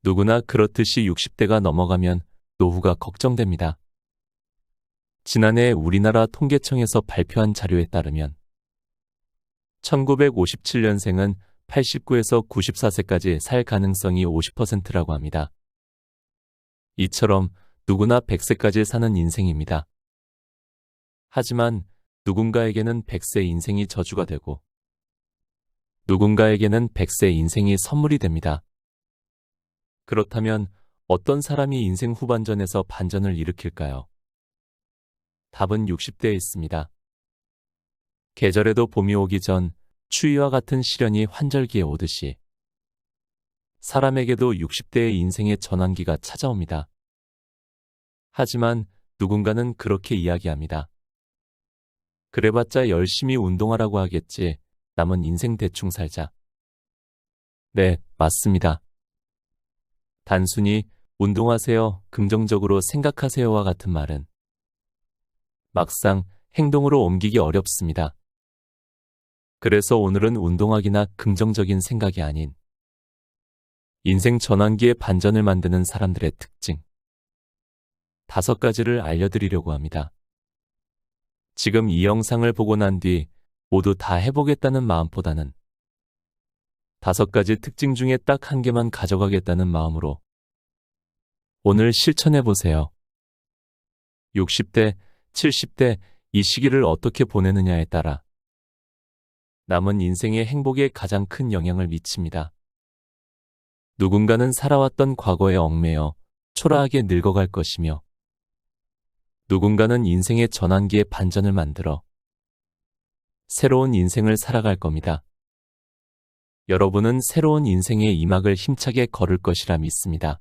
누구나 그렇듯이 60대가 넘어가면 노후가 걱정됩니다. 지난해 우리나라 통계청에서 발표한 자료에 따르면 1957년생은 89에서 94세까지 살 가능성이 50%라고 합니다. 이처럼 누구나 100세까지 사는 인생입니다. 하지만 누군가에게는 100세 인생이 저주가 되고 누군가에게는 100세 인생이 선물이 됩니다. 그렇다면 어떤 사람이 인생 후반전에서 반전을 일으킬까요? 답은 60대에 있습니다. 계절에도 봄이 오기 전 추위와 같은 시련이 환절기에 오듯이 사람에게도 60대의 인생의 전환기가 찾아옵니다. 하지만 누군가는 그렇게 이야기합니다. 그래봤자 열심히 운동하라고 하겠지. 남은 인생 대충 살자. 네, 맞습니다. 단순히 운동하세요, 긍정적으로 생각하세요와 같은 말은 막상 행동으로 옮기기 어렵습니다. 그래서 오늘은 운동하기나 긍정적인 생각이 아닌 인생 전환기의 반전을 만드는 사람들의 특징 5가지를 알려드리려고 합니다. 지금 이 영상을 보고 난 뒤 모두 다 해보겠다는 마음보다는 5가지 특징 중에 딱 1개만 가져가겠다는 마음으로 오늘 실천해보세요. 60대, 70대 이 시기를 어떻게 보내느냐에 따라 남은 인생의 행복에 가장 큰 영향을 미칩니다. 누군가는 살아왔던 과거에 얽매여 초라하게 늙어갈 것이며 누군가는 인생의 전환기에 반전을 만들어 새로운 인생을 살아갈 겁니다. 여러분은 새로운 인생의 이막을 힘차게 걸을 것이라 믿습니다.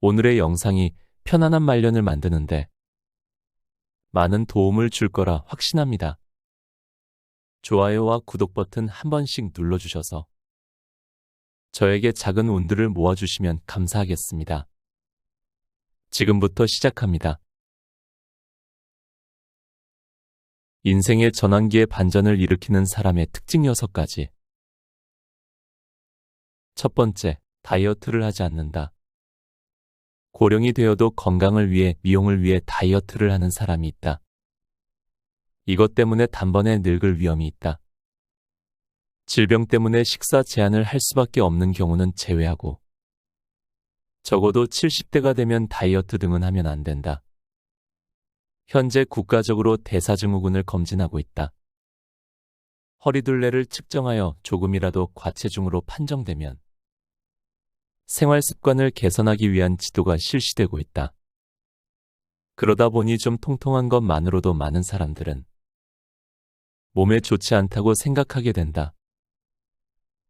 오늘의 영상이 편안한 말년을 만드는데 많은 도움을 줄 거라 확신합니다. 좋아요와 구독 버튼 한 번씩 눌러주셔서 저에게 작은 운들을 모아주시면 감사하겠습니다. 지금부터 시작합니다. 인생의 전환기에 반전을 일으키는 사람의 특징 6가지. 첫 번째, 다이어트를 하지 않는다. 고령이 되어도 건강을 위해 미용을 위해 다이어트를 하는 사람이 있다. 이것 때문에 단번에 늙을 위험이 있다. 질병 때문에 식사 제한을 할 수밖에 없는 경우는 제외하고 적어도 70대가 되면 다이어트 등은 하면 안 된다. 현재 국가적으로 대사증후군을 검진하고 있다. 허리둘레를 측정하여 조금이라도 과체중으로 판정되면 생활 습관을 개선하기 위한 지도가 실시되고 있다. 그러다 보니 좀 통통한 것만으로도 많은 사람들은 몸에 좋지 않다고 생각하게 된다.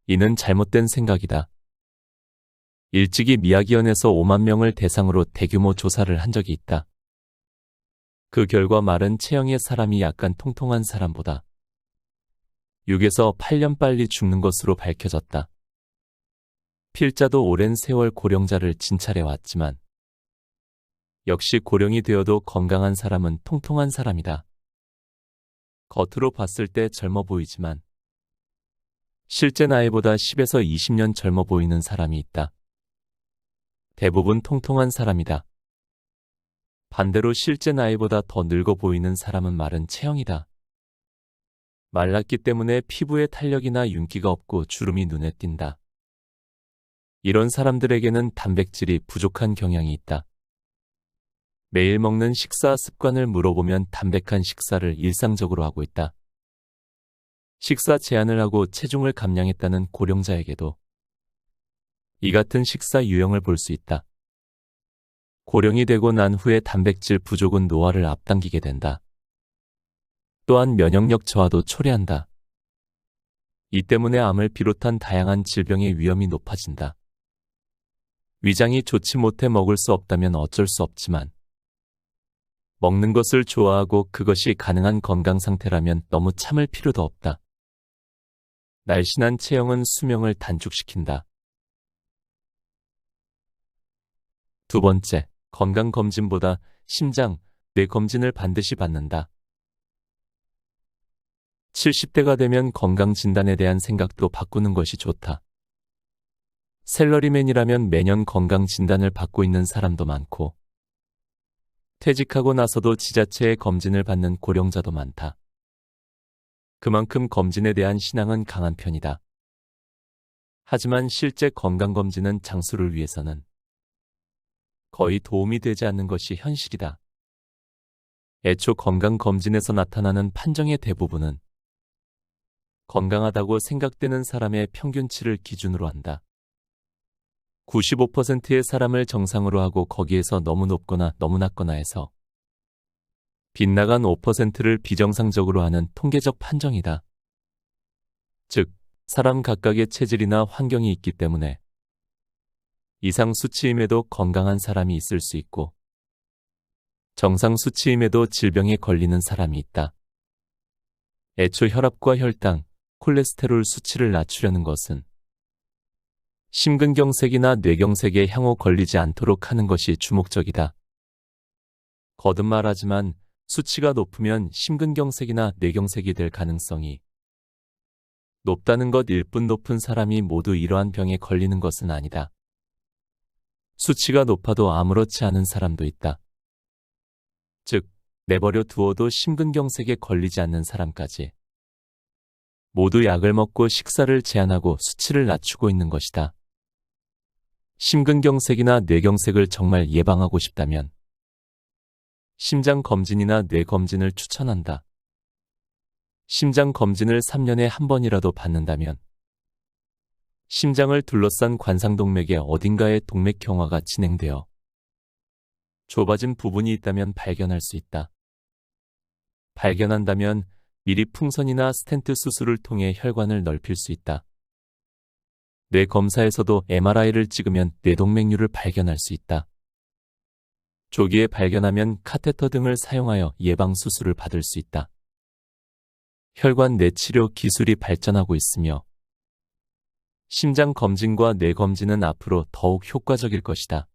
이는 잘못된 생각이다. 일찍이 미야기현에서 5만 명을 대상으로 대규모 조사를 한 적이 있다. 그 결과 마른 체형의 사람이 약간 통통한 사람보다 6에서 8년 빨리 죽는 것으로 밝혀졌다. 필자도 오랜 세월 고령자를 진찰해 왔지만 역시 고령이 되어도 건강한 사람은 통통한 사람이다. 겉으로 봤을 때 젊어 보이지만 실제 나이보다 10에서 20년 젊어 보이는 사람이 있다. 대부분 통통한 사람이다. 반대로 실제 나이보다 더 늙어 보이는 사람은 마른 체형이다. 말랐기 때문에 피부에 탄력이나 윤기가 없고 주름이 눈에 띈다. 이런 사람들에게는 단백질이 부족한 경향이 있다. 매일 먹는 식사 습관을 물어보면 담백한 식사를 일상적으로 하고 있다. 식사 제한을 하고 체중을 감량했다는 고령자에게도 이 같은 식사 유형을 볼 수 있다. 고령이 되고 난 후에 단백질 부족은 노화를 앞당기게 된다. 또한 면역력 저하도 초래한다. 이 때문에 암을 비롯한 다양한 질병의 위험이 높아진다. 위장이 좋지 못해 먹을 수 없다면 어쩔 수 없지만 먹는 것을 좋아하고 그것이 가능한 건강 상태라면 너무 참을 필요도 없다. 날씬한 체형은 수명을 단축시킨다. 두 번째, 건강검진보다 심장, 뇌 검진을 반드시 받는다. 70대가 되면 건강진단에 대한 생각도 바꾸는 것이 좋다. 샐러리맨이라면 매년 건강 진단을 받고 있는 사람도 많고, 퇴직하고 나서도 지자체의 검진을 받는 고령자도 많다. 그만큼 검진에 대한 신앙은 강한 편이다. 하지만 실제 건강검진은 장수를 위해서는 거의 도움이 되지 않는 것이 현실이다. 애초 건강검진에서 나타나는 판정의 대부분은 건강하다고 생각되는 사람의 평균치를 기준으로 한다. 95%의 사람을 정상으로 하고 거기에서 너무 높거나 너무 낮거나 해서 빗나간 5%를 비정상적으로 하는 통계적 판정이다. 즉, 사람 각각의 체질이나 환경이 있기 때문에 이상 수치임에도 건강한 사람이 있을 수 있고 정상 수치임에도 질병에 걸리는 사람이 있다. 애초 혈압과 혈당, 콜레스테롤 수치를 낮추려는 것은 심근경색이나 뇌경색에 향후 걸리지 않도록 하는 것이 주목적이다. 거듭 말하지만 수치가 높으면 심근경색이나 뇌경색이 될 가능성이 높다는 것일 뿐 높은 사람이 모두 이러한 병에 걸리는 것은 아니다. 수치가 높아도 아무렇지 않은 사람도 있다. 즉, 내버려 두어도 심근경색에 걸리지 않는 사람까지 모두 약을 먹고 식사를 제한하고 수치를 낮추고 있는 것이다. 심근경색이나 뇌경색을 정말 예방하고 싶다면 심장검진이나 뇌검진을 추천한다. 심장검진을 3년에 한 번이라도 받는다면 심장을 둘러싼 관상동맥의 어딘가에 동맥경화가 진행되어 좁아진 부분이 있다면 발견할 수 있다. 발견한다면 미리 풍선이나 스텐트 수술을 통해 혈관을 넓힐 수 있다. 뇌 검사에서도 MRI를 찍으면 뇌동맥류를 발견할 수 있다. 조기에 발견하면 카테터 등을 사용하여 예방 수술을 받을 수 있다. 혈관 내치료 기술이 발전하고 있으며 심장 검진과 뇌 검진은 앞으로 더욱 효과적일 것이다.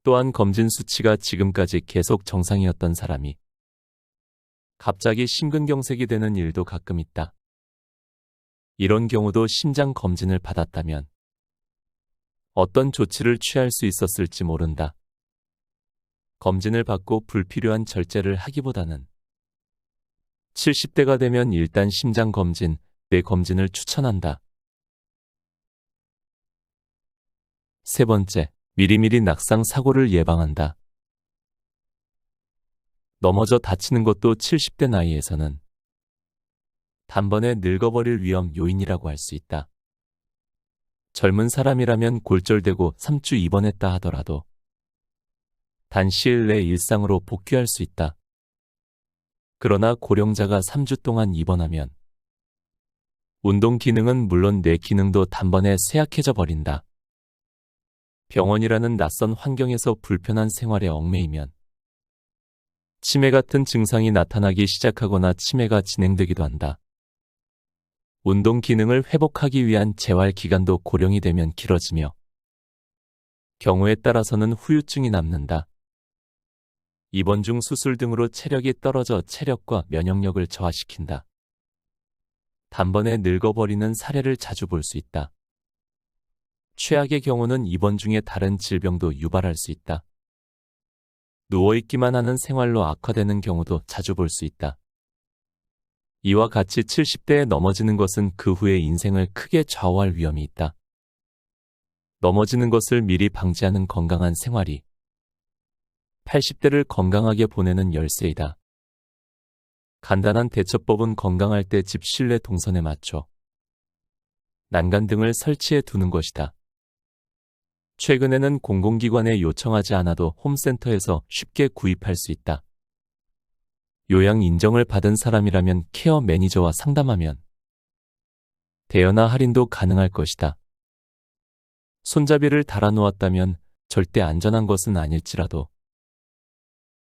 또한 검진 수치가 지금까지 계속 정상이었던 사람이 갑자기 심근경색이 되는 일도 가끔 있다. 이런 경우도 심장 검진을 받았다면 어떤 조치를 취할 수 있었을지 모른다. 검진을 받고 불필요한 절제를 하기보다는 70대가 되면 일단 심장 검진, 뇌 검진을 추천한다. 세 번째, 미리미리 낙상 사고를 예방한다. 넘어져 다치는 것도 70대 나이에서는 단번에 늙어버릴 위험 요인이라고 할 수 있다. 젊은 사람이라면 골절되고 3주 입원했다 하더라도 단 시일 내 일상으로 복귀할 수 있다. 그러나 고령자가 3주 동안 입원하면 운동 기능은 물론 뇌 기능도 단번에 쇠약해져 버린다. 병원이라는 낯선 환경에서 불편한 생활에 얽매이면 치매 같은 증상이 나타나기 시작하거나 치매가 진행되기도 한다. 운동 기능을 회복하기 위한 재활 기간도 고령이 되면 길어지며 경우에 따라서는 후유증이 남는다. 입원 중 수술 등으로 체력이 떨어져 체력과 면역력을 저하시킨다. 단번에 늙어버리는 사례를 자주 볼 수 있다. 최악의 경우는 입원 중에 다른 질병도 유발할 수 있다. 누워있기만 하는 생활로 악화되는 경우도 자주 볼 수 있다. 이와 같이 70대에 넘어지는 것은 그 후의 인생을 크게 좌우할 위험이 있다. 넘어지는 것을 미리 방지하는 건강한 생활이 80대를 건강하게 보내는 열쇠이다. 간단한 대처법은 건강할 때 집 실내 동선에 맞춰 난간 등을 설치해 두는 것이다. 최근에는 공공기관에 요청하지 않아도 홈센터에서 쉽게 구입할 수 있다. 요양 인정을 받은 사람이라면 케어 매니저와 상담하면 대여나 할인도 가능할 것이다. 손잡이를 달아놓았다면 절대 안전한 것은 아닐지라도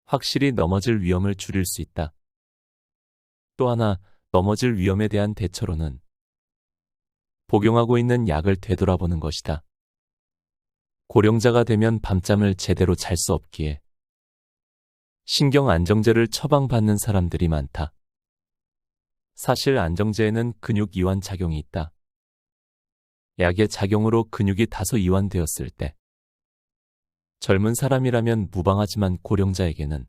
확실히 넘어질 위험을 줄일 수 있다. 또 하나, 넘어질 위험에 대한 대처로는 복용하고 있는 약을 되돌아보는 것이다. 고령자가 되면 밤잠을 제대로 잘 수 없기에 신경 안정제를 처방받는 사람들이 많다. 사실 안정제에는 근육 이완 작용이 있다. 약의 작용으로 근육이 다소 이완되었을 때, 젊은 사람이라면 무방하지만 고령자에게는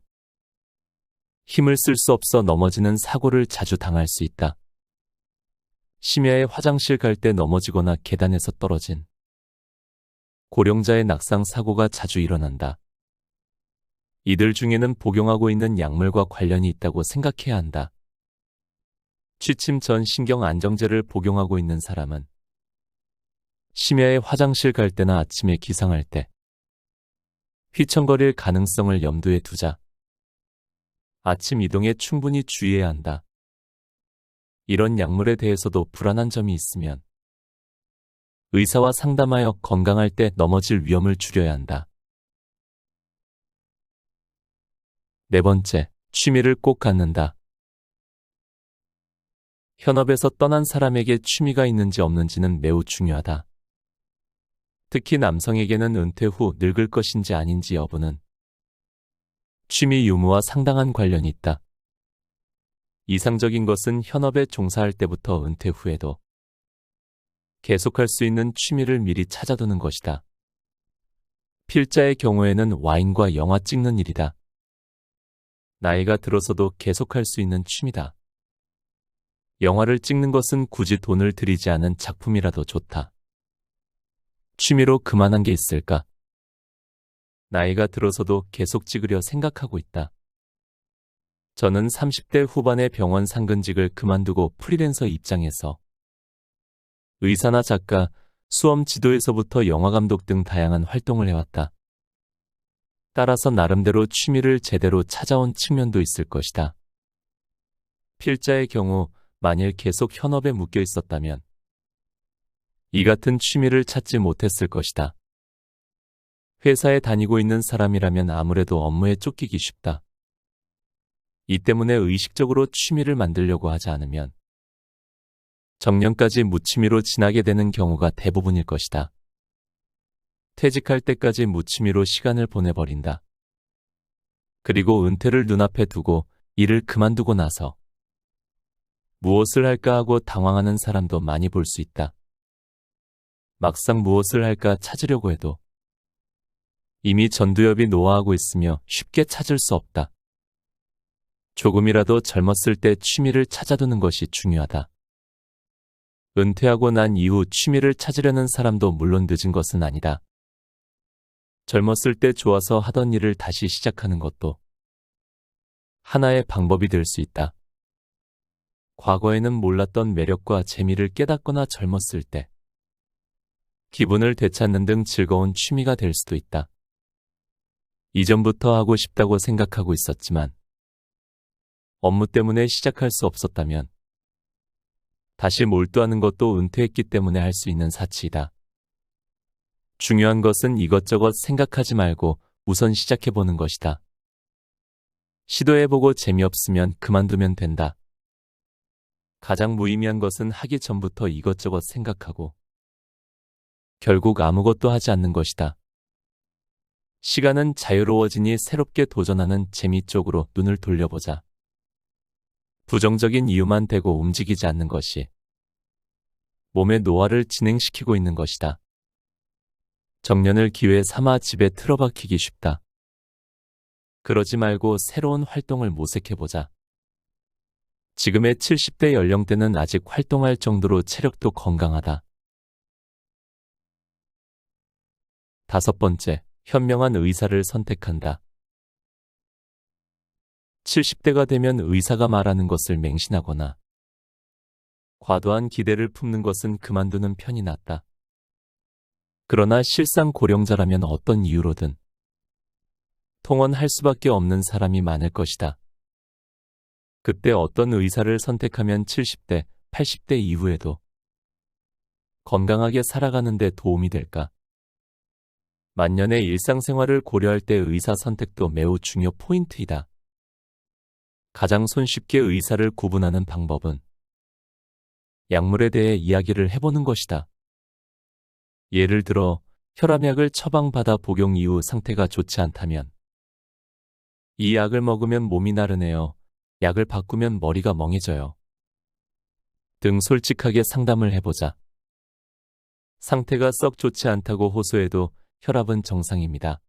힘을 쓸 수 없어 넘어지는 사고를 자주 당할 수 있다. 심야에 화장실 갈 때 넘어지거나 계단에서 떨어진 고령자의 낙상 사고가 자주 일어난다. 이들 중에는 복용하고 있는 약물과 관련이 있다고 생각해야 한다. 취침 전 신경 안정제를 복용하고 있는 사람은 심야에 화장실 갈 때나 아침에 기상할 때 휘청거릴 가능성을 염두에 두자. 아침 이동에 충분히 주의해야 한다. 이런 약물에 대해서도 불안한 점이 있으면 의사와 상담하여 건강할 때 넘어질 위험을 줄여야 한다. 네 번째, 취미를 꼭 갖는다. 현업에서 떠난 사람에게 취미가 있는지 없는지는 매우 중요하다. 특히 남성에게는 은퇴 후 늙을 것인지 아닌지 여부는 취미 유무와 상당한 관련이 있다. 이상적인 것은 현업에 종사할 때부터 은퇴 후에도 계속할 수 있는 취미를 미리 찾아두는 것이다. 필자의 경우에는 와인과 영화 찍는 일이다. 나이가 들어서도 계속할 수 있는 취미다. 영화를 찍는 것은 굳이 돈을 들이지 않은 작품이라도 좋다. 취미로 그만한 게 있을까? 나이가 들어서도 계속 찍으려 생각하고 있다. 저는 30대 후반의 병원 상근직을 그만두고 프리랜서 입장에서 의사나 작가, 수험 지도에서부터 영화감독 등 다양한 활동을 해왔다. 따라서 나름대로 취미를 제대로 찾아온 측면도 있을 것이다. 필자의 경우 만일 계속 현업에 묶여 있었다면 이 같은 취미를 찾지 못했을 것이다. 회사에 다니고 있는 사람이라면 아무래도 업무에 쫓기기 쉽다. 이 때문에 의식적으로 취미를 만들려고 하지 않으면 정년까지 무취미로 지나게 되는 경우가 대부분일 것이다. 퇴직할 때까지 무취미로 시간을 보내버린다. 그리고 은퇴를 눈앞에 두고 일을 그만두고 나서 무엇을 할까 하고 당황하는 사람도 많이 볼 수 있다. 막상 무엇을 할까 찾으려고 해도 이미 전두엽이 노화하고 있으며 쉽게 찾을 수 없다. 조금이라도 젊었을 때 취미를 찾아두는 것이 중요하다. 은퇴하고 난 이후 취미를 찾으려는 사람도 물론 늦은 것은 아니다. 젊었을 때 좋아서 하던 일을 다시 시작하는 것도 하나의 방법이 될 수 있다. 과거에는 몰랐던 매력과 재미를 깨닫거나 젊었을 때 기분을 되찾는 등 즐거운 취미가 될 수도 있다. 이전부터 하고 싶다고 생각하고 있었지만 업무 때문에 시작할 수 없었다면 다시 몰두하는 것도 은퇴했기 때문에 할 수 있는 사치이다. 중요한 것은 이것저것 생각하지 말고 우선 시작해보는 것이다. 시도해보고 재미없으면 그만두면 된다. 가장 무의미한 것은 하기 전부터 이것저것 생각하고 결국 아무것도 하지 않는 것이다. 시간은 자유로워지니 새롭게 도전하는 재미 쪽으로 눈을 돌려보자. 부정적인 이유만 대고 움직이지 않는 것이 몸의 노화를 진행시키고 있는 것이다. 정년을 기회 삼아 집에 틀어박히기 쉽다. 그러지 말고 새로운 활동을 모색해보자. 지금의 70대 연령대는 아직 활동할 정도로 체력도 건강하다. 다섯 번째, 현명한 의사를 선택한다. 70대가 되면 의사가 말하는 것을 맹신하거나 과도한 기대를 품는 것은 그만두는 편이 낫다. 그러나 실상 고령자라면 어떤 이유로든 통원할 수밖에 없는 사람이 많을 것이다. 그때 어떤 의사를 선택하면 70대, 80대 이후에도 건강하게 살아가는 데 도움이 될까? 만년의 일상생활을 고려할 때 의사 선택도 매우 중요 포인트이다. 가장 손쉽게 의사를 구분하는 방법은 약물에 대해 이야기를 해보는 것이다. 예를 들어 혈압약을 처방받아 복용 이후 상태가 좋지 않다면 이 약을 먹으면 몸이 나른해요. 약을 바꾸면 머리가 멍해져요. 등 솔직하게 상담을 해보자. 상태가 썩 좋지 않다고 호소해도 혈압은 정상입니다.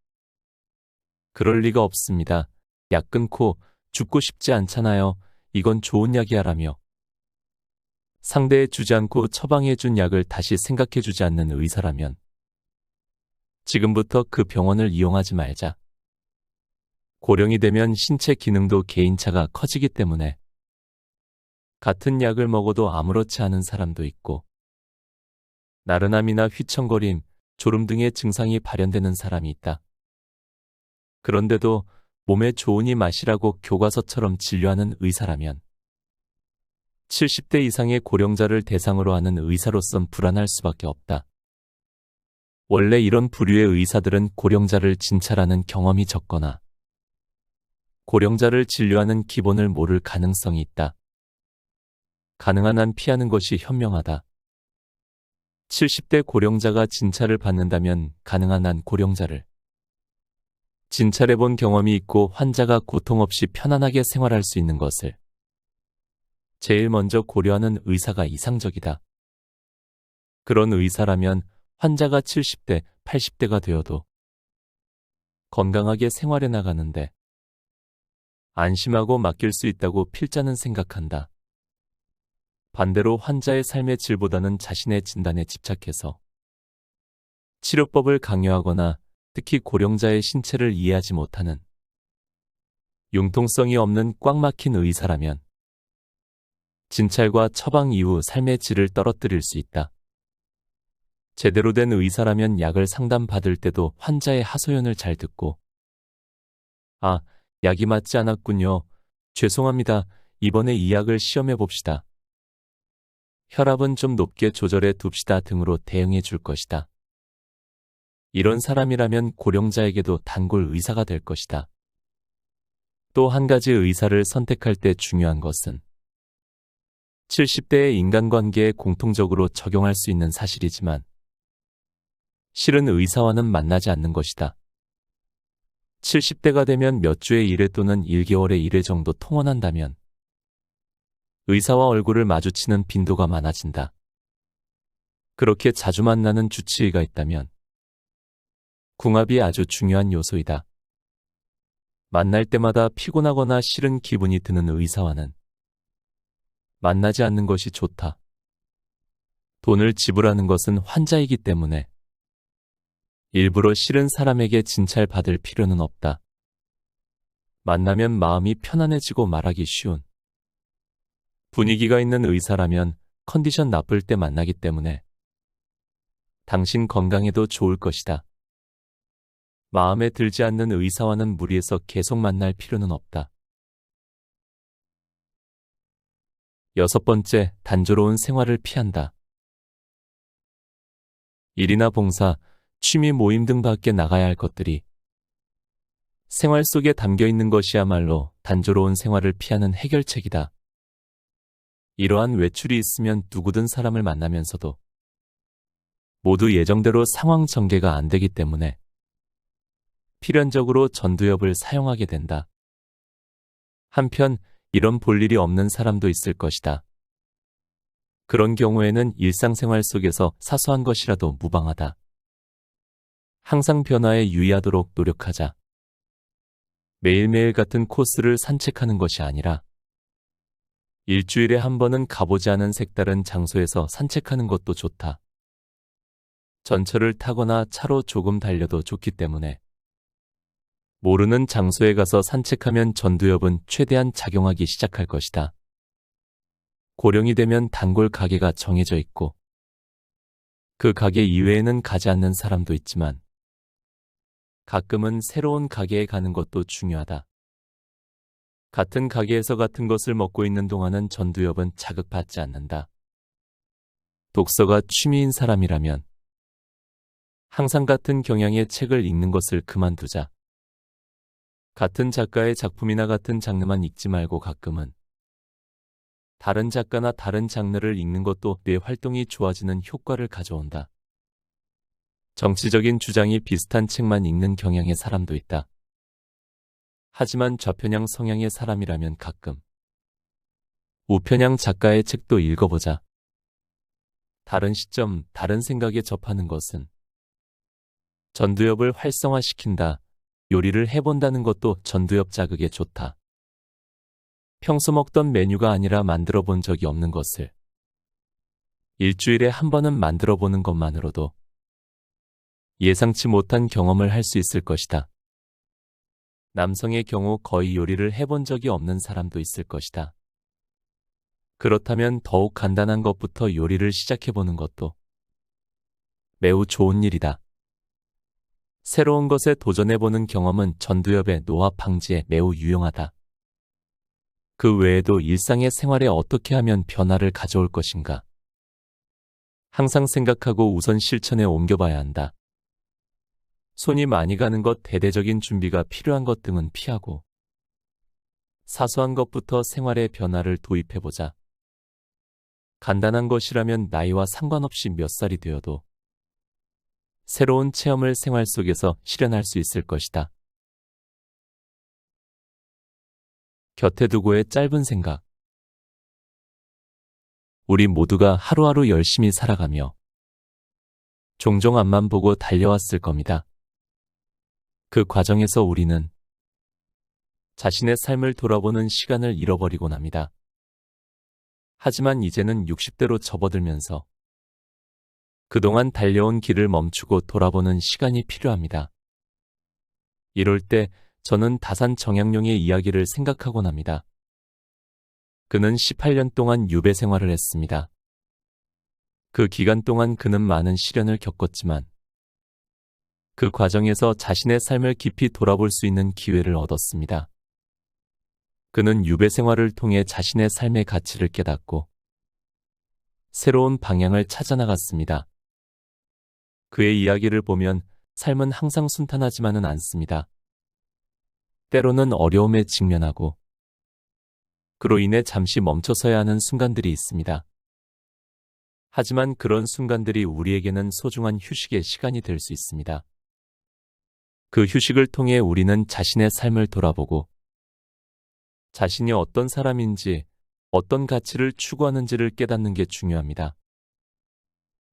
그럴 리가 없습니다. 약 끊고 죽고 싶지 않잖아요. 이건 좋은 약이야 라며 상대에 주지 않고 처방해준 약을 다시 생각해주지 않는 의사라면 지금부터 그 병원을 이용하지 말자. 고령이 되면 신체 기능도 개인차가 커지기 때문에 같은 약을 먹어도 아무렇지 않은 사람도 있고 나른함이나 휘청거림, 졸음 등의 증상이 발현되는 사람이 있다. 그런데도 몸에 좋으니 마시라고 교과서처럼 진료하는 의사라면 70대 이상의 고령자를 대상으로 하는 의사로선 불안할 수밖에 없다. 원래 이런 부류의 의사들은 고령자를 진찰하는 경험이 적거나 고령자를 진료하는 기본을 모를 가능성이 있다. 가능한 한 피하는 것이 현명하다. 70대 고령자가 진찰을 받는다면 가능한 한 고령자를 진찰해본 경험이 있고 환자가 고통 없이 편안하게 생활할 수 있는 것을 제일 먼저 고려하는 의사가 이상적이다. 그런 의사라면 환자가 70대, 80대가 되어도 건강하게 생활해 나가는데 안심하고 맡길 수 있다고 필자는 생각한다. 반대로 환자의 삶의 질보다는 자신의 진단에 집착해서 치료법을 강요하거나 특히 고령자의 신체를 이해하지 못하는 융통성이 없는 꽉 막힌 의사라면 진찰과 처방 이후 삶의 질을 떨어뜨릴 수 있다. 제대로 된 의사라면 약을 상담받을 때도 환자의 하소연을 잘 듣고 아, 약이 맞지 않았군요. 죄송합니다. 이번에 이 약을 시험해 봅시다. 혈압은 좀 높게 조절해 둡시다 등으로 대응해 줄 것이다. 이런 사람이라면 고령자에게도 단골 의사가 될 것이다. 또 한 가지 의사를 선택할 때 중요한 것은 70대의 인간관계에 공통적으로 적용할 수 있는 사실이지만 실은 의사와는 만나지 않는 것이다. 70대가 되면 몇 주에 1회 또는 1개월에 1회 정도 통원한다면 의사와 얼굴을 마주치는 빈도가 많아진다. 그렇게 자주 만나는 주치의가 있다면 궁합이 아주 중요한 요소이다. 만날 때마다 피곤하거나 싫은 기분이 드는 의사와는 만나지 않는 것이 좋다. 돈을 지불하는 것은 환자이기 때문에 일부러 싫은 사람에게 진찰받을 필요는 없다. 만나면 마음이 편안해지고 말하기 쉬운 분위기가 있는 의사라면 컨디션 나쁠 때 만나기 때문에 당신 건강에도 좋을 것이다. 마음에 들지 않는 의사와는 무리해서 계속 만날 필요는 없다. 6번째, 단조로운 생활을 피한다. 일이나 봉사, 취미 모임 등 밖에 나가야 할 것들이 생활 속에 담겨 있는 것이야말로 단조로운 생활을 피하는 해결책이다. 이러한 외출이 있으면 누구든 사람을 만나면서도 모두 예정대로 상황 전개가 안 되기 때문에 필연적으로 전두엽을 사용하게 된다. 한편 이런 볼 일이 없는 사람도 있을 것이다. 그런 경우에는 일상생활 속에서 사소한 것이라도 무방하다. 항상 변화에 유의하도록 노력하자. 매일매일 같은 코스를 산책하는 것이 아니라 일주일에 한 번은 가보지 않은 색다른 장소에서 산책하는 것도 좋다. 전철을 타거나 차로 조금 달려도 좋기 때문에 모르는 장소에 가서 산책하면 전두엽은 최대한 작용하기 시작할 것이다. 고령이 되면 단골 가게가 정해져 있고 그 가게 이외에는 가지 않는 사람도 있지만 가끔은 새로운 가게에 가는 것도 중요하다. 같은 가게에서 같은 것을 먹고 있는 동안은 전두엽은 자극받지 않는다. 독서가 취미인 사람이라면 항상 같은 경향의 책을 읽는 것을 그만두자. 같은 작가의 작품이나 같은 장르만 읽지 말고 가끔은 다른 작가나 다른 장르를 읽는 것도 뇌 활동이 좋아지는 효과를 가져온다. 정치적인 주장이 비슷한 책만 읽는 경향의 사람도 있다. 하지만 좌편향 성향의 사람이라면 가끔 우편향 작가의 책도 읽어보자. 다른 시점, 다른 생각에 접하는 것은 전두엽을 활성화시킨다. 요리를 해본다는 것도 전두엽 자극에 좋다. 평소 먹던 메뉴가 아니라 만들어 본 적이 없는 것을 일주일에 한 번은 만들어 보는 것만으로도 예상치 못한 경험을 할 수 있을 것이다. 남성의 경우 거의 요리를 해본 적이 없는 사람도 있을 것이다. 그렇다면 더욱 간단한 것부터 요리를 시작해보는 것도 매우 좋은 일이다. 새로운 것에 도전해보는 경험은 전두엽의 노화 방지에 매우 유용하다. 그 외에도 일상의 생활에 어떻게 하면 변화를 가져올 것인가? 항상 생각하고 우선 실천에 옮겨봐야 한다. 손이 많이 가는 것, 대대적인 준비가 필요한 것 등은 피하고 사소한 것부터 생활에 변화를 도입해보자. 간단한 것이라면 나이와 상관없이 몇 살이 되어도 새로운 체험을 생활 속에서 실현할 수 있을 것이다. 곁에 두고의 짧은 생각. 우리 모두가 하루하루 열심히 살아가며 종종 앞만 보고 달려왔을 겁니다. 그 과정에서 우리는 자신의 삶을 돌아보는 시간을 잃어버리곤 합니다. 하지만 이제는 60대로 접어들면서 그동안 달려온 길을 멈추고 돌아보는 시간이 필요합니다. 이럴 때 저는 다산 정약용의 이야기를 생각하곤 합니다. 그는 18년 동안 유배 생활을 했습니다. 그 기간 동안 그는 많은 시련을 겪었지만 그 과정에서 자신의 삶을 깊이 돌아볼 수 있는 기회를 얻었습니다. 그는 유배 생활을 통해 자신의 삶의 가치를 깨닫고 새로운 방향을 찾아 나갔습니다. 그의 이야기를 보면 삶은 항상 순탄하지만은 않습니다. 때로는 어려움에 직면하고 그로 인해 잠시 멈춰서야 하는 순간들이 있습니다. 하지만 그런 순간들이 우리에게는 소중한 휴식의 시간이 될 수 있습니다. 그 휴식을 통해 우리는 자신의 삶을 돌아보고 자신이 어떤 사람인지, 어떤 가치를 추구하는지를 깨닫는 게 중요합니다.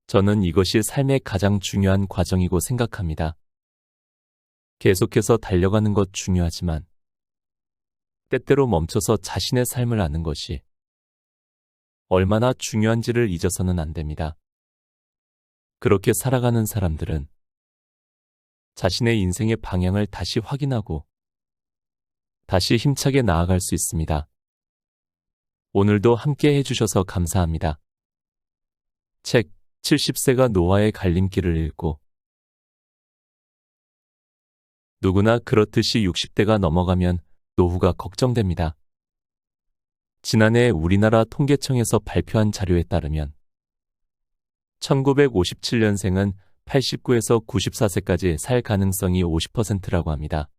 저는 이것이 삶의 가장 중요한 과정이고 생각합니다. 계속해서 달려가는 것 중요하지만 때때로 멈춰서 자신의 삶을 아는 것이 얼마나 중요한지를 잊어서는 안 됩니다. 그렇게 살아가는 사람들은 자신의 인생의 방향을 다시 확인하고 다시 힘차게 나아갈 수 있습니다. 오늘도 함께 해주셔서 감사합니다. 책 70세가 노화의 갈림길을 읽고 누구나 그렇듯이 60대가 넘어가면 노후가 걱정됩니다. 지난해 우리나라 통계청에서 발표한 자료에 따르면 1957년생은 89에서 94세까지 살 가능성이 50%라고 합니다.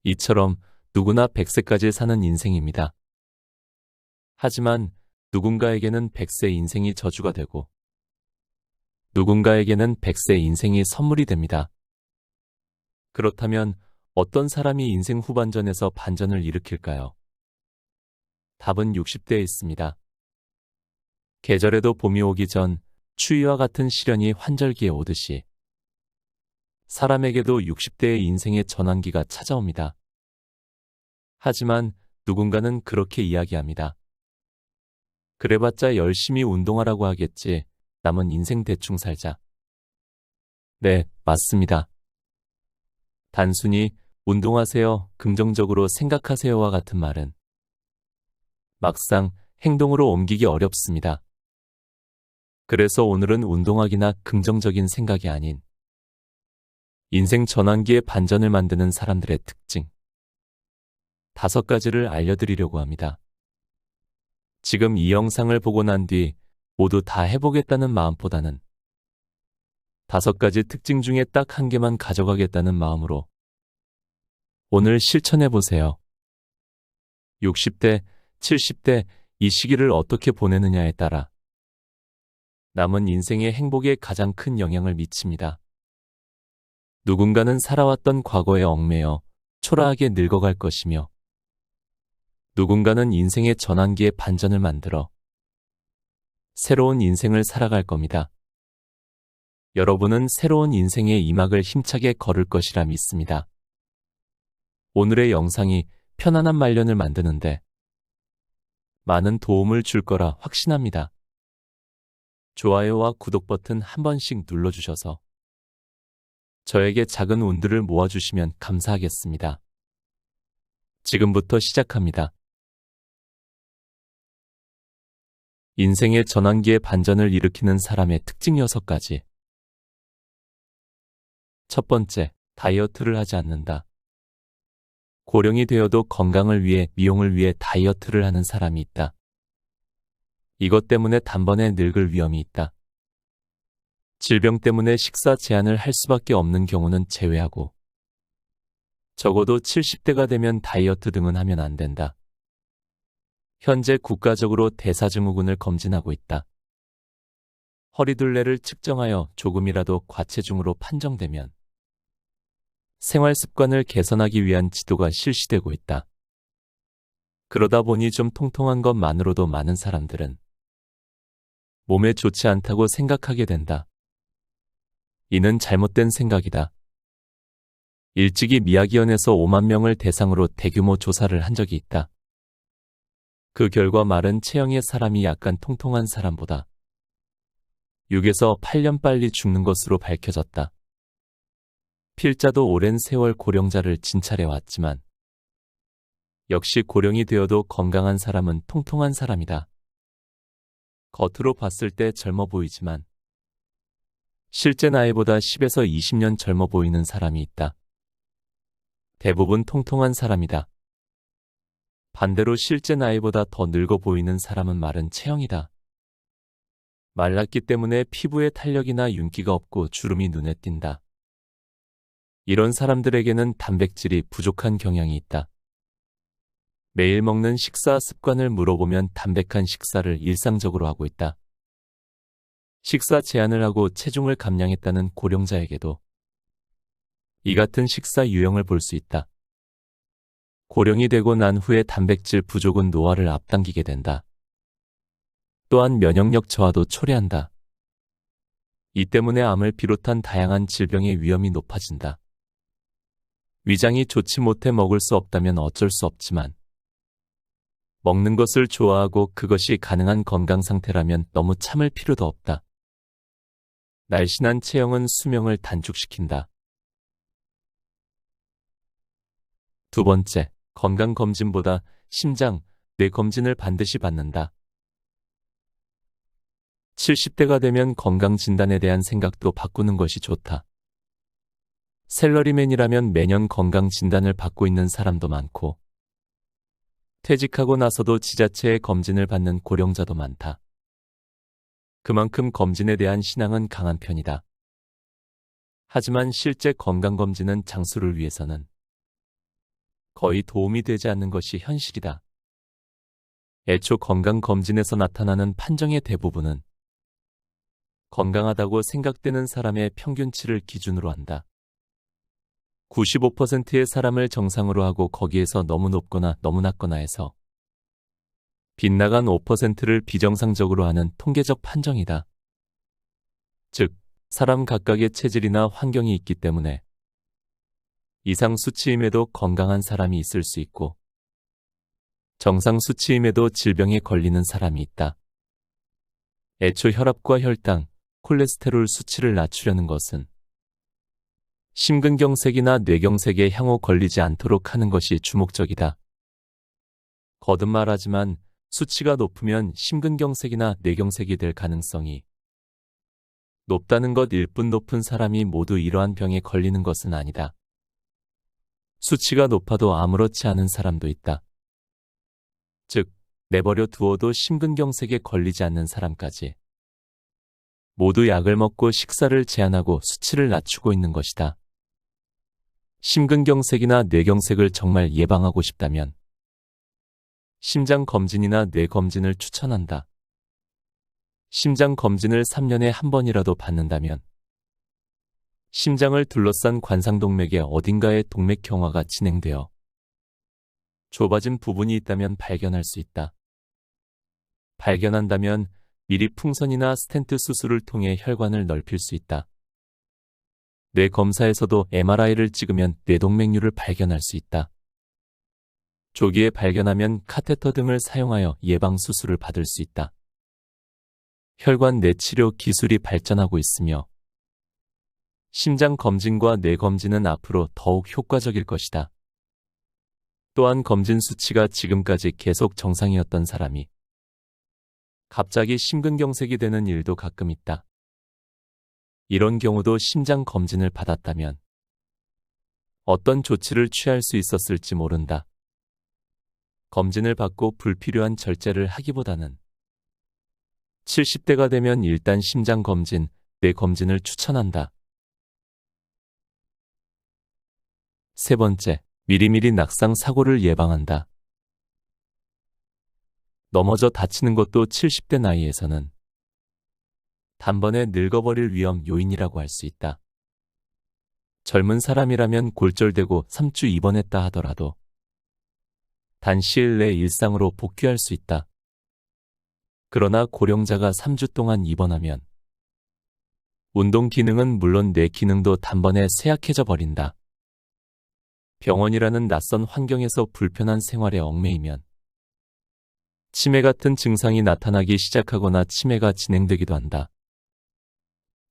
이처럼 누구나 100세까지 사는 인생입니다. 하지만 누군가에게는 100세 인생이 저주가 되고 누군가에게는 100세 인생이 선물이 됩니다. 그렇다면 어떤 사람이 인생 후반전에서 반전을 일으킬까요? 답은 60대에 있습니다. 계절에도 봄이 오기 전 추위와 같은 시련이 환절기에 오듯이 사람에게도 60대의 인생의 전환기가 찾아옵니다. 하지만 누군가는 그렇게 이야기합니다. 그래봤자 열심히 운동하라고 하겠지. 남은 인생 대충 살자. 네, 맞습니다. 단순히 운동하세요, 긍정적으로 생각하세요와 같은 말은 막상 행동으로 옮기기 어렵습니다. 그래서 오늘은 운동하기나 긍정적인 생각이 아닌 인생 전환기의 반전을 만드는 사람들의 특징 5가지를 알려드리려고 합니다. 지금 이 영상을 보고 난 뒤 모두 다 해보겠다는 마음보다는 5가지 특징 중에 딱 1개만 가져가겠다는 마음으로 오늘 실천해보세요. 60대, 70대 이 시기를 어떻게 보내느냐에 따라 남은 인생의 행복에 가장 큰 영향을 미칩니다. 누군가는 살아왔던 과거에 얽매여 초라하게 늙어갈 것이며 누군가는 인생의 전환기에 반전을 만들어 새로운 인생을 살아갈 겁니다. 여러분은 새로운 인생의 이막을 힘차게 걸을 것이라 믿습니다. 오늘의 영상이 편안한 말년을 만드는데 많은 도움을 줄 거라 확신합니다. 좋아요와 구독 버튼 한 번씩 눌러주셔서 저에게 작은 운들을 모아주시면 감사하겠습니다. 지금부터 시작합니다. 인생의 전환기에 반전을 일으키는 사람의 특징 6가지. 첫 번째, 다이어트를 하지 않는다. 고령이 되어도 건강을 위해, 미용을 위해 다이어트를 하는 사람이 있다. 이것 때문에 단번에 늙을 위험이 있다. 질병 때문에 식사 제한을 할 수밖에 없는 경우는 제외하고 적어도 70대가 되면 다이어트 등은 하면 안 된다. 현재 국가적으로 대사증후군을 검진하고 있다. 허리둘레를 측정하여 조금이라도 과체중으로 판정되면 생활 습관을 개선하기 위한 지도가 실시되고 있다. 그러다 보니 좀 통통한 것만으로도 많은 사람들은 몸에 좋지 않다고 생각하게 된다. 이는 잘못된 생각이다. 일찍이 미야기현에서 5만 명을 대상으로 대규모 조사를 한 적이 있다. 그 결과 마른 체형의 사람이 약간 통통한 사람보다 6에서 8년 빨리 죽는 것으로 밝혀졌다. 필자도 오랜 세월 고령자를 진찰해 왔지만 역시 고령이 되어도 건강한 사람은 통통한 사람이다. 겉으로 봤을 때 젊어 보이지만 실제 나이보다 10에서 20년 젊어 보이는 사람이 있다. 대부분 통통한 사람이다. 반대로 실제 나이보다 더 늙어 보이는 사람은 마른 체형이다. 말랐기 때문에 피부에 탄력이나 윤기가 없고 주름이 눈에 띈다. 이런 사람들에게는 단백질이 부족한 경향이 있다. 매일 먹는 식사 습관을 물어보면 담백한 식사를 일상적으로 하고 있다. 식사 제한을 하고 체중을 감량했다는 고령자에게도 이 같은 식사 유형을 볼 수 있다. 고령이 되고 난 후에 단백질 부족은 노화를 앞당기게 된다. 또한 면역력 저하도 초래한다. 이 때문에 암을 비롯한 다양한 질병의 위험이 높아진다. 위장이 좋지 못해 먹을 수 없다면 어쩔 수 없지만 먹는 것을 좋아하고 그것이 가능한 건강 상태라면 너무 참을 필요도 없다. 날씬한 체형은 수명을 단축시킨다. 두 번째, 건강검진보다 심장, 뇌 검진을 반드시 받는다. 70대가 되면 건강진단에 대한 생각도 바꾸는 것이 좋다. 샐러리맨이라면 매년 건강진단을 받고 있는 사람도 많고 퇴직하고 나서도 지자체의 검진을 받는 고령자도 많다. 그만큼 검진에 대한 신앙은 강한 편이다. 하지만 실제 건강검진은 장수를 위해서는 거의 도움이 되지 않는 것이 현실이다. 애초 건강검진에서 나타나는 판정의 대부분은 건강하다고 생각되는 사람의 평균치를 기준으로 한다. 95%의 사람을 정상으로 하고 거기에서 너무 높거나 너무 낮거나 해서 빗나간 5%를 비정상적으로 하는 통계적 판정이다. 즉, 사람 각각의 체질이나 환경이 있기 때문에 이상 수치임에도 건강한 사람이 있을 수 있고 정상 수치임에도 질병에 걸리는 사람이 있다. 애초 혈압과 혈당, 콜레스테롤 수치를 낮추려는 것은 심근경색이나 뇌경색에 향후 걸리지 않도록 하는 것이 주목적이다. 거듭 말하지만 수치가 높으면 심근경색이나 뇌경색이 될 가능성이 높다는 것일 뿐 높은 사람이 모두 이러한 병에 걸리는 것은 아니다. 수치가 높아도 아무렇지 않은 사람도 있다. 즉, 내버려 두어도 심근경색에 걸리지 않는 사람까지 모두 약을 먹고 식사를 제한하고 수치를 낮추고 있는 것이다. 심근경색이나 뇌경색을 정말 예방하고 싶다면 심장검진이나 뇌검진을 추천한다. 심장검진을 3년에 한 번이라도 받는다면 심장을 둘러싼 관상동맥의 어딘가에 동맥경화가 진행되어 좁아진 부분이 있다면 발견할 수 있다. 발견한다면 미리 풍선이나 스텐트 수술을 통해 혈관을 넓힐 수 있다. 뇌 검사에서도 MRI를 찍으면 뇌동맥류를 발견할 수 있다. 조기에 발견하면 카테터 등을 사용하여 예방 수술을 받을 수 있다. 혈관 뇌치료 기술이 발전하고 있으며 심장 검진과 뇌 검진은 앞으로 더욱 효과적일 것이다. 또한 검진 수치가 지금까지 계속 정상이었던 사람이 갑자기 심근경색이 되는 일도 가끔 있다. 이런 경우도 심장 검진을 받았다면 어떤 조치를 취할 수 있었을지 모른다. 검진을 받고 불필요한 절제를 하기보다는 70대가 되면 일단 심장 검진, 뇌 검진을 추천한다. 세 번째, 미리미리 낙상 사고를 예방한다. 넘어져 다치는 것도 70대 나이에서는 단번에 늙어버릴 위험 요인이라고 할 수 있다. 젊은 사람이라면 골절되고 3주 입원했다 하더라도 단시일 내 일상으로 복귀할 수 있다. 그러나 고령자가 3주 동안 입원하면 운동 기능은 물론 뇌 기능도 단번에 쇠약해져 버린다. 병원이라는 낯선 환경에서 불편한 생활에 얽매이면 치매 같은 증상이 나타나기 시작하거나 치매가 진행되기도 한다.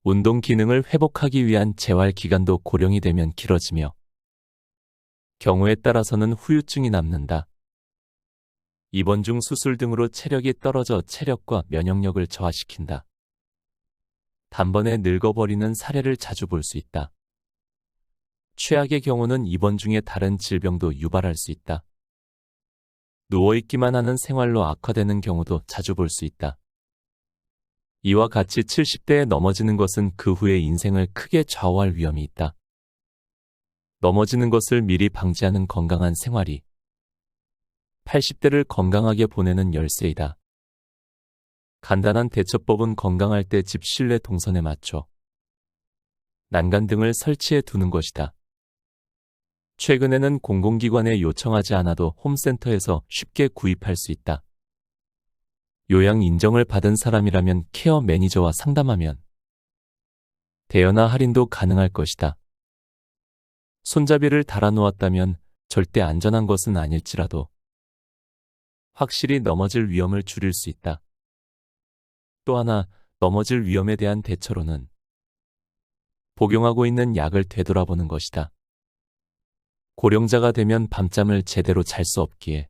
운동 기능을 회복하기 위한 재활 기간도 고령이 되면 길어지며 경우에 따라서는 후유증이 남는다. 입원 중 수술 등으로 체력이 떨어져 체력과 면역력을 저하시킨다. 단번에 늙어버리는 사례를 자주 볼 수 있다. 최악의 경우는 입원 중에 다른 질병도 유발할 수 있다. 누워있기만 하는 생활로 악화되는 경우도 자주 볼 수 있다. 이와 같이 70대에 넘어지는 것은 그 후의 인생을 크게 좌우할 위험이 있다. 넘어지는 것을 미리 방지하는 건강한 생활이 80대를 건강하게 보내는 열쇠이다. 간단한 대처법은 건강할 때 집 실내 동선에 맞춰 난간 등을 설치해 두는 것이다. 최근에는 공공기관에 요청하지 않아도 홈센터에서 쉽게 구입할 수 있다. 요양 인정을 받은 사람이라면 케어 매니저와 상담하면 대여나 할인도 가능할 것이다. 손잡이를 달아놓았다면 절대 안전한 것은 아닐지라도 확실히 넘어질 위험을 줄일 수 있다. 또 하나, 넘어질 위험에 대한 대처로는 복용하고 있는 약을 되돌아보는 것이다. 고령자가 되면 밤잠을 제대로 잘 수 없기에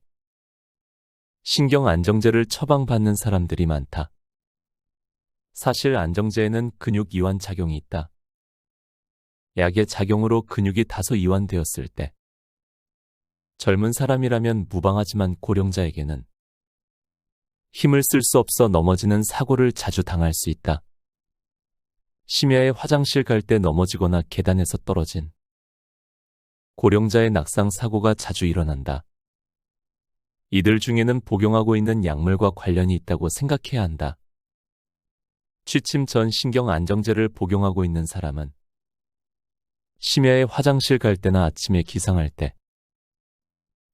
신경 안정제를 처방받는 사람들이 많다. 사실 안정제에는 근육 이완 작용이 있다. 약의 작용으로 근육이 다소 이완되었을 때 젊은 사람이라면 무방하지만 고령자에게는 힘을 쓸 수 없어 넘어지는 사고를 자주 당할 수 있다. 심야에 화장실 갈 때 넘어지거나 계단에서 떨어진 고령자의 낙상 사고가 자주 일어난다. 이들 중에는 복용하고 있는 약물과 관련이 있다고 생각해야 한다. 취침 전 신경 안정제를 복용하고 있는 사람은 심야에 화장실 갈 때나 아침에 기상할 때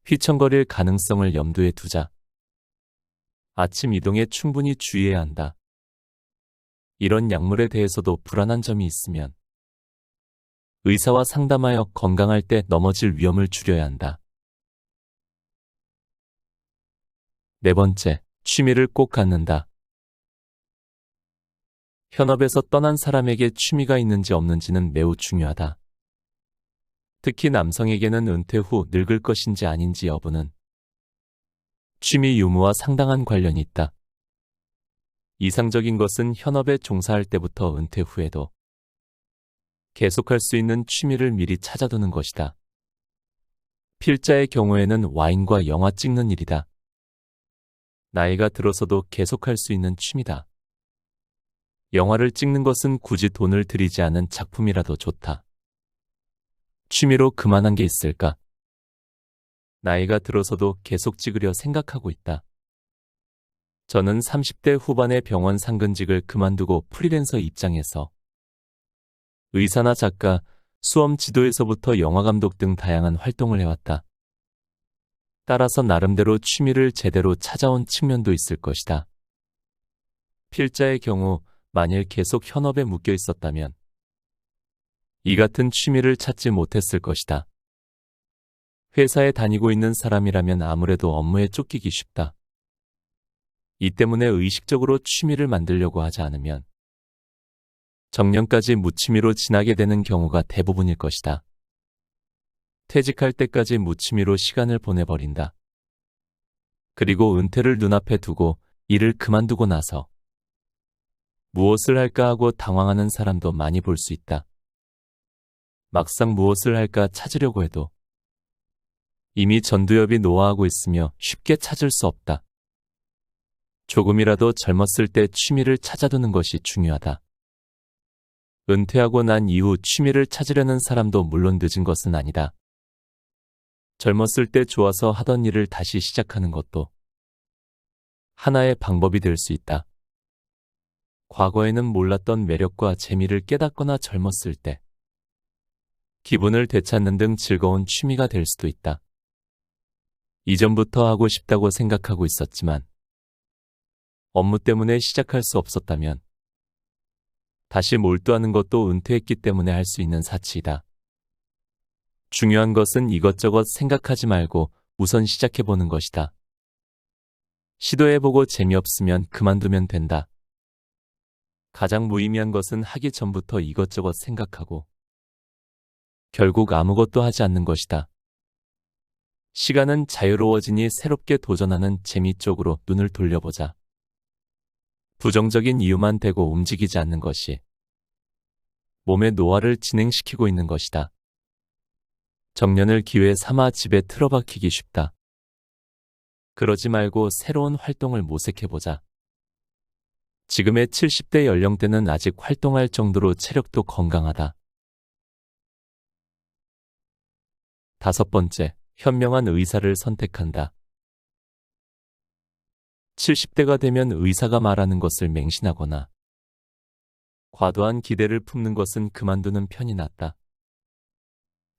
휘청거릴 가능성을 염두에 두자. 아침 이동에 충분히 주의해야 한다. 이런 약물에 대해서도 불안한 점이 있으면 의사와 상담하여 건강할 때 넘어질 위험을 줄여야 한다. 네 번째, 취미를 꼭 갖는다. 현업에서 떠난 사람에게 취미가 있는지 없는지는 매우 중요하다. 특히 남성에게는 은퇴 후 늙을 것인지 아닌지 여부는 취미 유무와 상당한 관련이 있다. 이상적인 것은 현업에 종사할 때부터 은퇴 후에도 계속할 수 있는 취미를 미리 찾아두는 것이다. 필자의 경우에는 와인과 영화 찍는 일이다. 나이가 들어서도 계속할 수 있는 취미다. 영화를 찍는 것은 굳이 돈을 들이지 않은 작품이라도 좋다. 취미로 그만한 게 있을까? 나이가 들어서도 계속 찍으려 생각하고 있다. 저는 30대 후반의 병원 상근직을 그만두고 프리랜서 입장에서 의사나 작가, 수험 지도에서부터 영화감독 등 다양한 활동을 해왔다. 따라서 나름대로 취미를 제대로 찾아온 측면도 있을 것이다. 필자의 경우 만일 계속 현업에 묶여 있었다면 이 같은 취미를 찾지 못했을 것이다. 회사에 다니고 있는 사람이라면 아무래도 업무에 쫓기기 쉽다. 이 때문에 의식적으로 취미를 만들려고 하지 않으면 정년까지 무취미로 지나게 되는 경우가 대부분일 것이다. 퇴직할 때까지 무취미로 시간을 보내버린다. 그리고 은퇴를 눈앞에 두고 일을 그만두고 나서 무엇을 할까 하고 당황하는 사람도 많이 볼 수 있다. 막상 무엇을 할까 찾으려고 해도 이미 전두엽이 노화하고 있으며 쉽게 찾을 수 없다. 조금이라도 젊었을 때 취미를 찾아두는 것이 중요하다. 은퇴하고 난 이후 취미를 찾으려는 사람도 물론 늦은 것은 아니다. 젊었을 때 좋아서 하던 일을 다시 시작하는 것도 하나의 방법이 될 수 있다. 과거에는 몰랐던 매력과 재미를 깨닫거나 젊었을 때 기분을 되찾는 등 즐거운 취미가 될 수도 있다. 이전부터 하고 싶다고 생각하고 있었지만 업무 때문에 시작할 수 없었다면 다시 몰두하는 것도 은퇴했기 때문에 할 수 있는 사치이다. 중요한 것은 이것저것 생각하지 말고 우선 시작해보는 것이다. 시도해보고 재미없으면 그만두면 된다. 가장 무의미한 것은 하기 전부터 이것저것 생각하고 결국 아무것도 하지 않는 것이다. 시간은 자유로워지니 새롭게 도전하는 재미 쪽으로 눈을 돌려보자. 부정적인 이유만 대고 움직이지 않는 것이 몸의 노화를 진행시키고 있는 것이다. 정년을 기회 삼아 집에 틀어박히기 쉽다. 그러지 말고 새로운 활동을 모색해보자. 지금의 70대 연령대는 아직 활동할 정도로 체력도 건강하다. 5번째, 현명한 의사를 선택한다. 70대가 되면 의사가 말하는 것을 맹신하거나 과도한 기대를 품는 것은 그만두는 편이 낫다.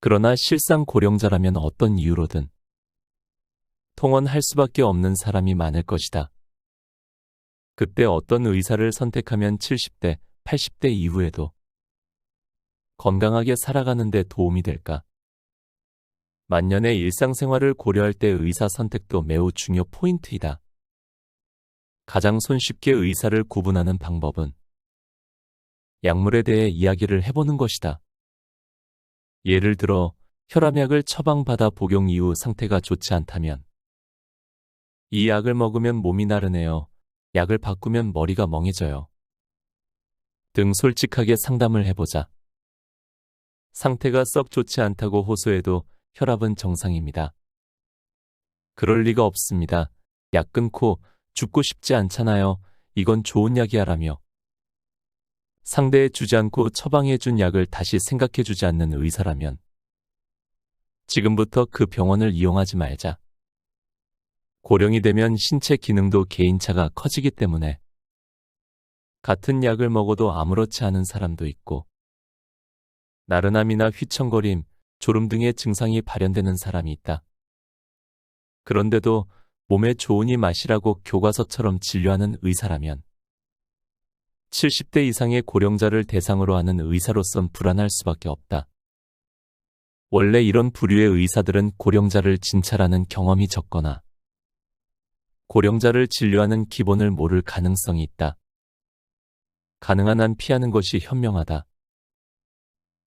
그러나 실상 고령자라면 어떤 이유로든 통원할 수밖에 없는 사람이 많을 것이다. 그때 어떤 의사를 선택하면 70대, 80대 이후에도 건강하게 살아가는 데 도움이 될까? 만년의 일상생활을 고려할 때 의사 선택도 매우 중요 포인트이다. 가장 손쉽게 의사를 구분하는 방법은 약물에 대해 이야기를 해보는 것이다. 예를 들어 혈압약을 처방받아 복용 이후 상태가 좋지 않다면 이 약을 먹으면 몸이 나른해요. 약을 바꾸면 머리가 멍해져요. 등 솔직하게 상담을 해보자. 상태가 썩 좋지 않다고 호소해도 혈압은 정상입니다. 그럴 리가 없습니다. 약 끊고 죽고 싶지 않잖아요. 이건 좋은 약이야 라며 상대에 주지 않고 처방해준 약을 다시 생각해주지 않는 의사라면 지금부터 그 병원을 이용하지 말자. 고령이 되면 신체 기능도 개인차가 커지기 때문에 같은 약을 먹어도 아무렇지 않은 사람도 있고 나른함이나 휘청거림, 졸음 등의 증상이 발현되는 사람이 있다. 그런데도 몸에 좋으니 마시라고 교과서처럼 진료하는 의사라면 70대 이상의 고령자를 대상으로 하는 의사로선 불안할 수밖에 없다. 원래 이런 부류의 의사들은 고령자를 진찰하는 경험이 적거나 고령자를 진료하는 기본을 모를 가능성이 있다. 가능한 한 피하는 것이 현명하다.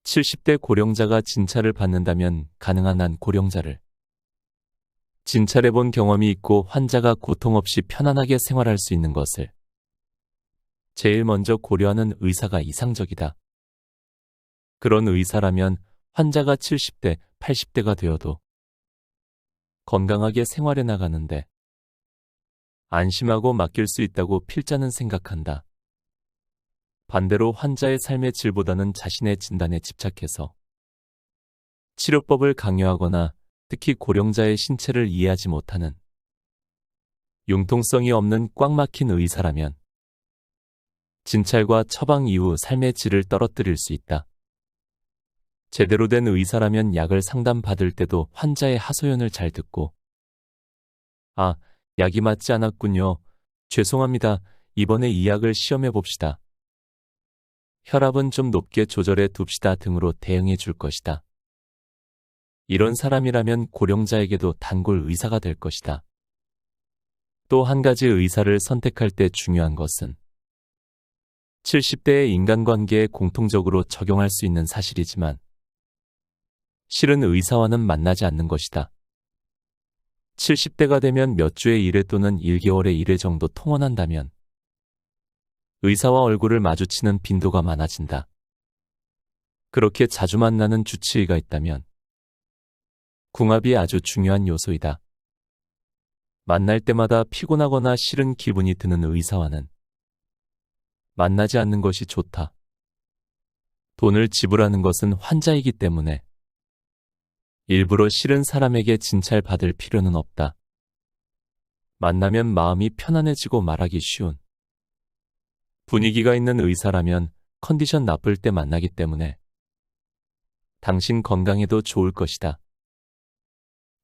70대 고령자가 진찰을 받는다면 가능한 한 고령자를 진찰해본 경험이 있고 환자가 고통 없이 편안하게 생활할 수 있는 것을 제일 먼저 고려하는 의사가 이상적이다. 그런 의사라면 환자가 70대, 80대가 되어도 건강하게 생활해 나가는데 안심하고 맡길 수 있다고 필자는 생각한다. 반대로 환자의 삶의 질보다는 자신의 진단에 집착해서 치료법을 강요하거나 특히 고령자의 신체를 이해하지 못하는 융통성이 없는 꽉 막힌 의사라면 진찰과 처방 이후 삶의 질을 떨어뜨릴 수 있다. 제대로 된 의사라면 약을 상담받을 때도 환자의 하소연을 잘 듣고 약이 맞지 않았군요. 죄송합니다. 이번에 이 약을 시험해 봅시다. 혈압은 좀 높게 조절해 둡시다 등으로 대응해 줄 것이다. 이런 사람이라면 고령자에게도 단골 의사가 될 것이다. 또 한 가지 의사를 선택할 때 중요한 것은 70대의 인간관계에 공통적으로 적용할 수 있는 사실이지만 실은 의사와는 만나지 않는 것이다. 70대가 되면 몇 주에 1회 또는 1개월에 1회 정도 통원한다면 의사와 얼굴을 마주치는 빈도가 많아진다. 그렇게 자주 만나는 주치의가 있다면 궁합이 아주 중요한 요소이다. 만날 때마다 피곤하거나 싫은 기분이 드는 의사와는 만나지 않는 것이 좋다. 돈을 지불하는 것은 환자이기 때문에 일부러 싫은 사람에게 진찰받을 필요는 없다. 만나면 마음이 편안해지고 말하기 쉬운 분위기가 있는 의사라면 컨디션 나쁠 때 만나기 때문에 당신 건강에도 좋을 것이다.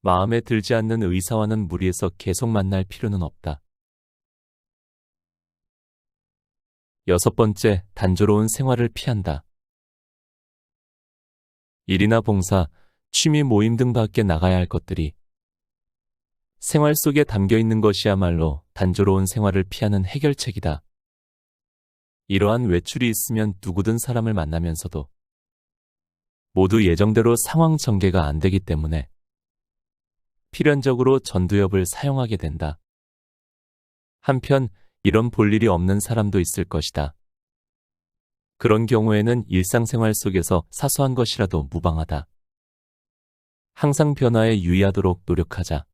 마음에 들지 않는 의사와는 무리해서 계속 만날 필요는 없다. 6번째, 단조로운 생활을 피한다. 일이나 봉사, 취미 모임 등 밖에 나가야 할 것들이 생활 속에 담겨 있는 것이야말로 단조로운 생활을 피하는 해결책이다. 이러한 외출이 있으면 누구든 사람을 만나면서도 모두 예정대로 상황 전개가 안 되기 때문에 필연적으로 전두엽을 사용하게 된다. 한편 이런 볼 일이 없는 사람도 있을 것이다. 그런 경우에는 일상생활 속에서 사소한 것이라도 무방하다. 항상 변화에 유의하도록 노력하자.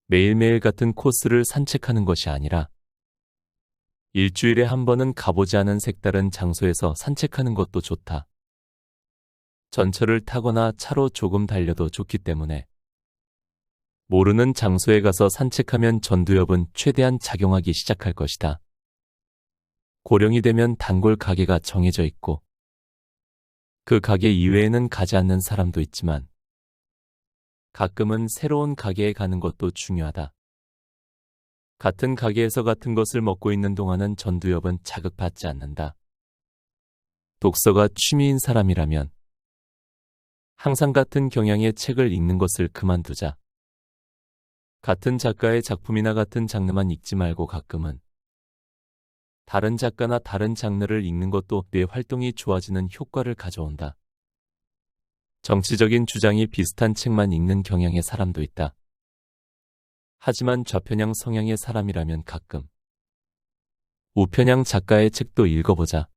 매일매일 같은 코스를 산책하는 것이 아니라 일주일에 한 번은 가보지 않은 색다른 장소에서 산책하는 것도 좋다. 전철을 타거나 차로 조금 달려도 좋기 때문에 모르는 장소에 가서 산책하면 전두엽은 최대한 작용하기 시작할 것이다. 고령이 되면 단골 가게가 정해져 있고 그 가게 이외에는 가지 않는 사람도 있지만 가끔은 새로운 가게에 가는 것도 중요하다. 같은 가게에서 같은 것을 먹고 있는 동안은 전두엽은 자극받지 않는다. 독서가 취미인 사람이라면 항상 같은 경향의 책을 읽는 것을 그만두자. 같은 작가의 작품이나 같은 장르만 읽지 말고 가끔은 다른 작가나 다른 장르를 읽는 것도 뇌 활동이 좋아지는 효과를 가져온다. 정치적인 주장이 비슷한 책만 읽는 경향의 사람도 있다. 하지만 좌편향 성향의 사람이라면 가끔 우편향 작가의 책도 읽어보자.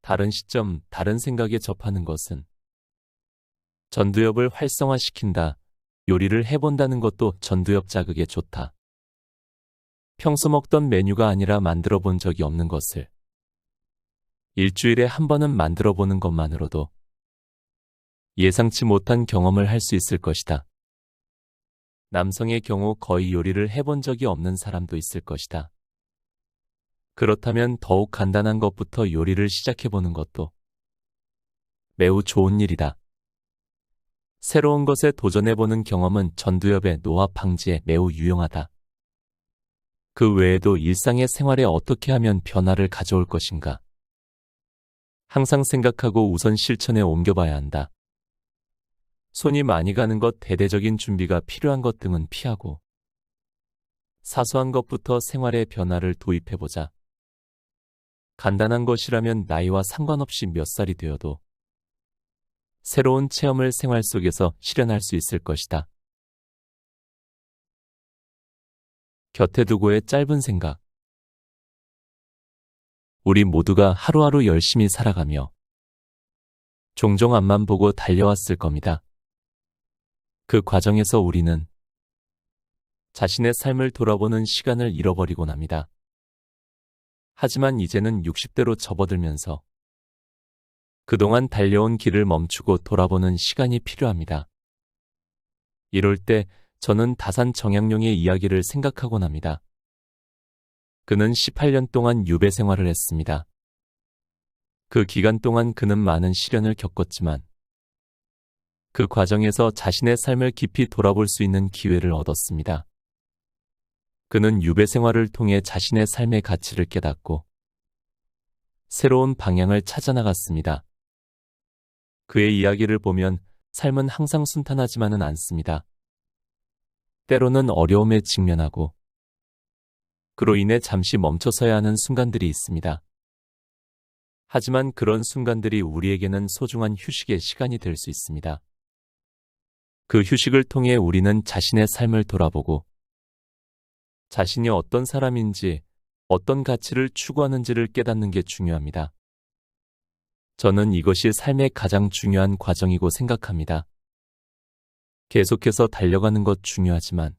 다른 시점, 다른 생각에 접하는 것은 전두엽을 활성화시킨다. 요리를 해본다는 것도 전두엽 자극에 좋다. 평소 먹던 메뉴가 아니라 만들어 본 적이 없는 것을 일주일에 한 번은 만들어 보는 것만으로도 예상치 못한 경험을 할 수 있을 것이다. 남성의 경우 거의 요리를 해본 적이 없는 사람도 있을 것이다. 그렇다면 더욱 간단한 것부터 요리를 시작해보는 것도 매우 좋은 일이다. 새로운 것에 도전해보는 경험은 전두엽의 노화 방지에 매우 유용하다. 그 외에도 일상의 생활에 어떻게 하면 변화를 가져올 것인가? 항상 생각하고 우선 실천에 옮겨봐야 한다. 손이 많이 가는 것, 대대적인 준비가 필요한 것 등은 피하고 사소한 것부터 생활에 변화를 도입해보자. 간단한 것이라면 나이와 상관없이 몇 살이 되어도 새로운 체험을 생활 속에서 실현할 수 있을 것이다. 곁에 두고의 짧은 생각. 우리 모두가 하루하루 열심히 살아가며 종종 앞만 보고 달려왔을 겁니다. 그 과정에서 우리는 자신의 삶을 돌아보는 시간을 잃어버리곤 합니다. 하지만 이제는 60대로 접어들면서 그동안 달려온 길을 멈추고 돌아보는 시간이 필요합니다. 이럴 때 저는 다산 정약용의 이야기를 생각하곤 합니다. 그는 18년 동안 유배 생활을 했습니다. 그 기간 동안 그는 많은 시련을 겪었지만 그 과정에서 자신의 삶을 깊이 돌아볼 수 있는 기회를 얻었습니다. 그는 유배 생활을 통해 자신의 삶의 가치를 깨닫고 새로운 방향을 찾아 나갔습니다. 그의 이야기를 보면 삶은 항상 순탄하지만은 않습니다. 때로는 어려움에 직면하고 그로 인해 잠시 멈춰서야 하는 순간들이 있습니다. 하지만 그런 순간들이 우리에게는 소중한 휴식의 시간이 될 수 있습니다. 그 휴식을 통해 우리는 자신의 삶을 돌아보고 자신이 어떤 사람인지, 어떤 가치를 추구하는지를 깨닫는 게 중요합니다. 저는 이것이 삶의 가장 중요한 과정이고 생각합니다. 계속해서 달려가는 것 중요하지만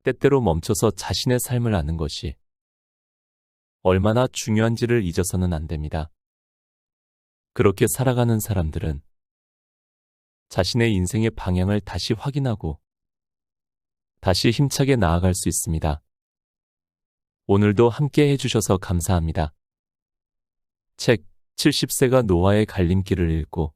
때때로 멈춰서 자신의 삶을 아는 것이 얼마나 중요한지를 잊어서는 안 됩니다. 그렇게 살아가는 사람들은 자신의 인생의 방향을 다시 확인하고 다시 힘차게 나아갈 수 있습니다. 오늘도 함께 해주셔서 감사합니다. 책 70세가 노아의 갈림길을 읽고